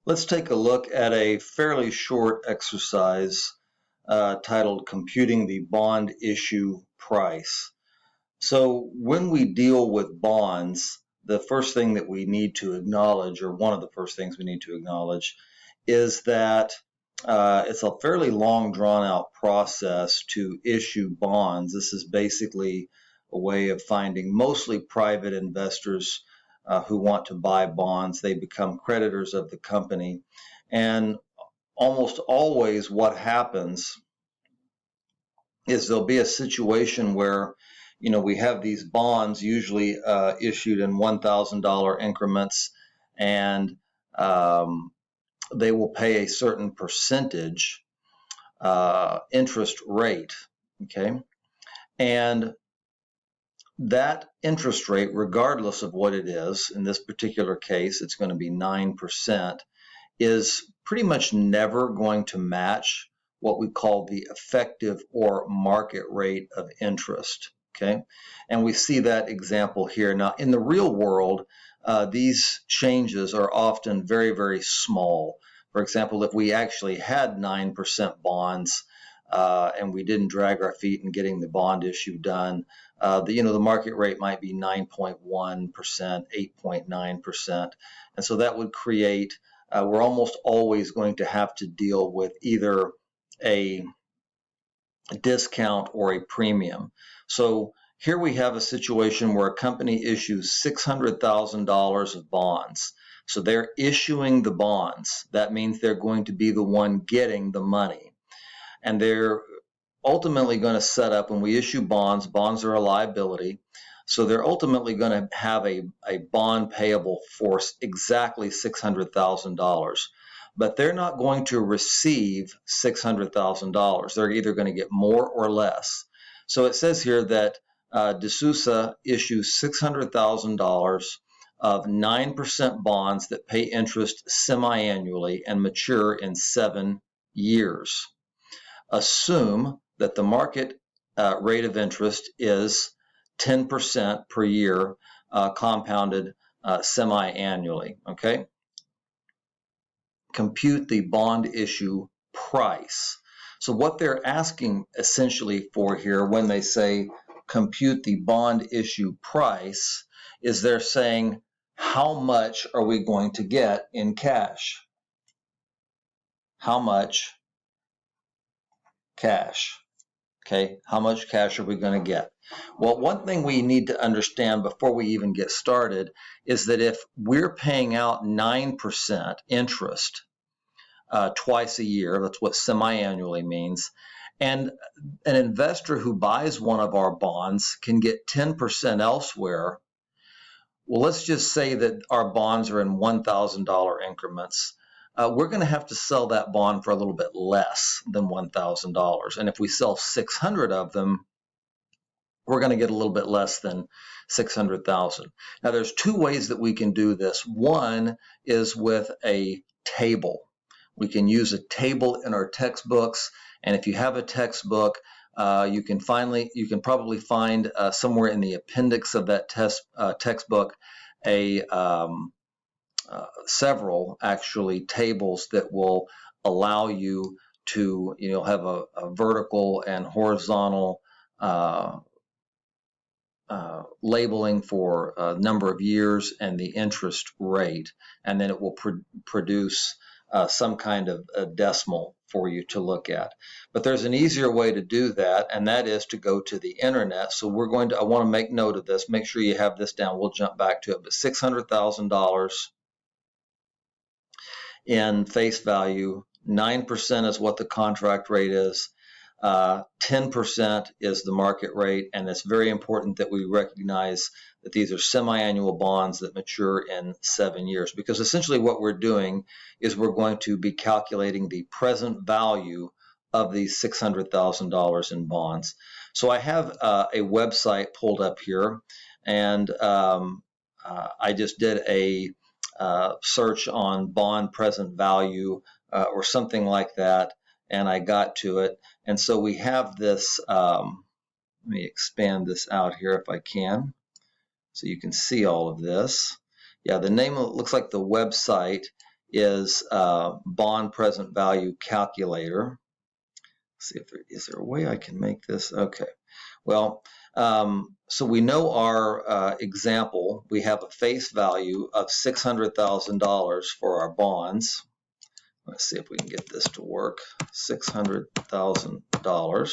Let's take a look at a fairly short exercise titled Computing the Bond Issue Price. So when we deal with bonds, the first thing that we need to acknowledge, or one of the first things we need to acknowledge, is that it's a fairly long, drawn-out process to issue bonds. This is basically a way of finding mostly private investors who want to buy bonds. They become creditors of the company. And almost always what happens is there'll be a situation where we have these bonds usually issued in $1,000 increments, and they will pay a certain percentage interest rate, okay? And that interest rate, regardless of what it is, in this particular case, it's going to be 9%, is pretty much never going to match what we call the effective or market rate of interest, okay? And we see that example here. Now, in the real world, these changes are often very, very small. For example, if we actually had 9% bonds and we didn't drag our feet in getting the bond issue done, the market rate might be 9.1%, 8.9%, and so that would create we're almost always going to have to deal with either a discount or a premium. So here we have a situation where a company issues $600,000 of bonds. So they're issuing the bonds. That means they're going to be the one getting the money. And they're ultimately going to set up, when we issue bonds, bonds are a liability. So they're ultimately going to have a bond payable for exactly $600,000. But they're not going to receive $600,000. They're either going to get more or less. So it says here that D'Souza issues $600,000 of 9% bonds that pay interest semi-annually and mature in 7 years. Assume that the market rate of interest is 10% per year, compounded semi-annually, okay? Compute the bond issue price. So what they're asking essentially for here when they say compute the bond issue price is they're saying, how much are we going to get in cash? How much cash? Okay, how much cash are we going to get? Well, one thing we need to understand before we even get started is that if we're paying out 9% interest twice a year, that's what semi-annually means, and an investor who buys one of our bonds can get 10% elsewhere. Well, let's just say that our bonds are in $1,000 increments. We're going to have to sell that bond for a little bit less than $1,000. And if we sell 600 of them, we're going to get a little bit less than 600,000. Now, there's two ways that we can do this. One is with a table. We can use a table in our textbooks, and if you have a textbook, you can probably find somewhere in the appendix of that textbook several actually tables that will allow you to have a vertical and horizontal labeling for a number of years and the interest rate, and then it will produce some kind of a decimal for you to look at. But there's an easier way to do that, and that is to go to the internet. So I want to make note of this. Make sure you have this down. We'll jump back to it. But $600,000 in face value, 9% is what the contract rate is. 10% is the market rate, and it's very important that we recognize that these are semi-annual bonds that mature in 7 years, because essentially what we're doing is we're going to be calculating the present value of these $600,000 in bonds. So I have a website pulled up here, and I just did a search on bond present value or something like that, and I got to it. And so we have this, let me expand this out here if I can, so you can see all of this. Yeah, the name looks like the website is bond present value calculator. Let's see if is there a way I can make this. Okay. Well, so we know our example. We have a face value of $600,000 for our bonds. Let's see if we can get this to work. $600,000.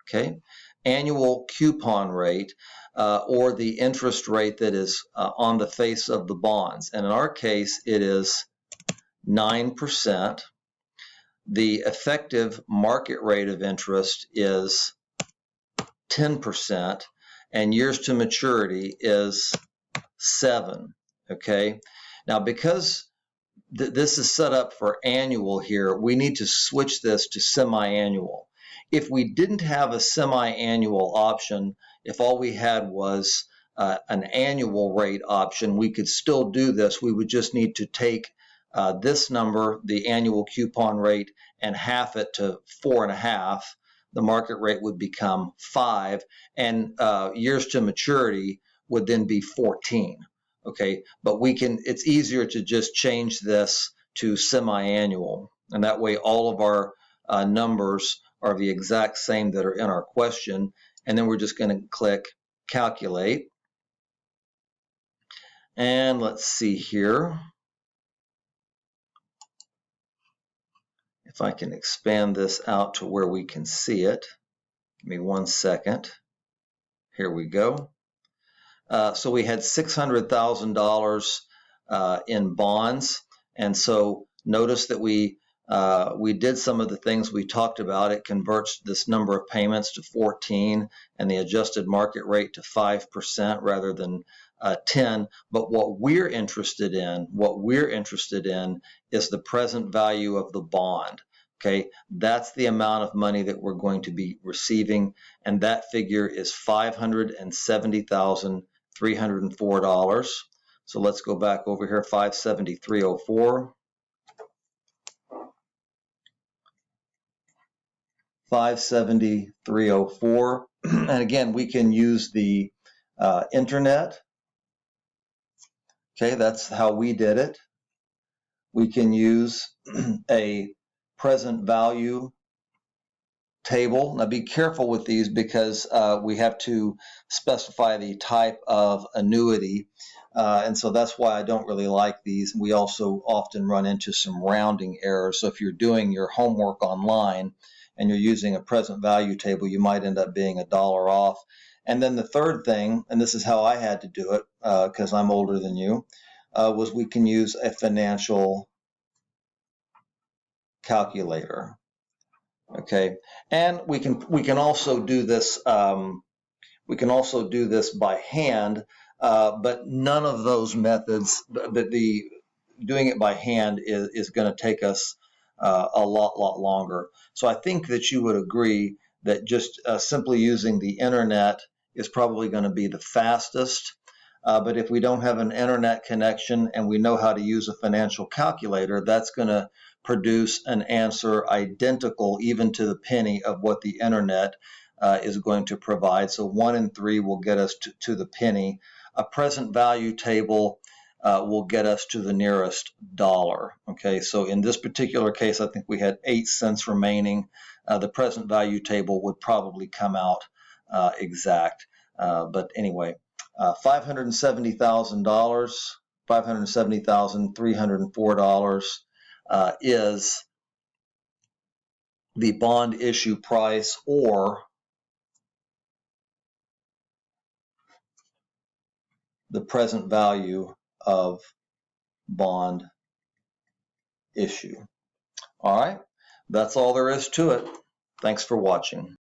Okay. Annual coupon rate, or the interest rate that is on the face of the bonds. And in our case, it is 9%. The effective market rate of interest is 10%, and years to maturity is 7. Okay. Now, because this is set up for annual here, we need to switch this to semi-annual. If we didn't have a semi-annual option, if all we had was an annual rate option, we could still do this. We would just need to take this number, the annual coupon rate, and half it to 4.5. The market rate would become 5, and years to maturity would then be 14. Okay, but it's easier to just change this to semi-annual, and that way all of our numbers are the exact same that are in our question, and then we're just going to click calculate. And let's see here if I can expand this out to where we can see it. Give me 1 second. Here we go. So we had $600,000 in bonds, and so notice that we did some of the things we talked about. It converts this number of payments to 14 and the adjusted market rate to 5% rather than 10. But what we're interested in is the present value of the bond. Okay, that's the amount of money that we're going to be receiving, and that figure is $570,304. So let's go back over here, 573.04. 573.04. And again, we can use the internet. Okay, that's how we did it. We can use a present value table. Now be careful with these because we have to specify the type of annuity, and so that's why I don't really like these. We also often run into some rounding errors. So if you're doing your homework online and you're using a present value table, you might end up being $1 off. And then the third thing, and this is how I had to do it because I'm older than you, was we can use a financial calculator. Okay, and we can also do this. We can also do this by hand, but none of those methods. But doing it by hand is going to take us a lot longer. So I think that you would agree that just simply using the internet is probably going to be the fastest. But if we don't have an internet connection and we know how to use a financial calculator, that's going to produce an answer identical even to the penny of what the internet is going to provide. So 1 and 3 will get us to the penny. A present value table will get us to the nearest dollar. Okay, so in this particular case, I think we had 8 cents remaining. The present value table would probably come out exact. But anyway, $570,000, $570,304 is the bond issue price, or the present value of bond issue. All right, that's all there is to it. Thanks for watching.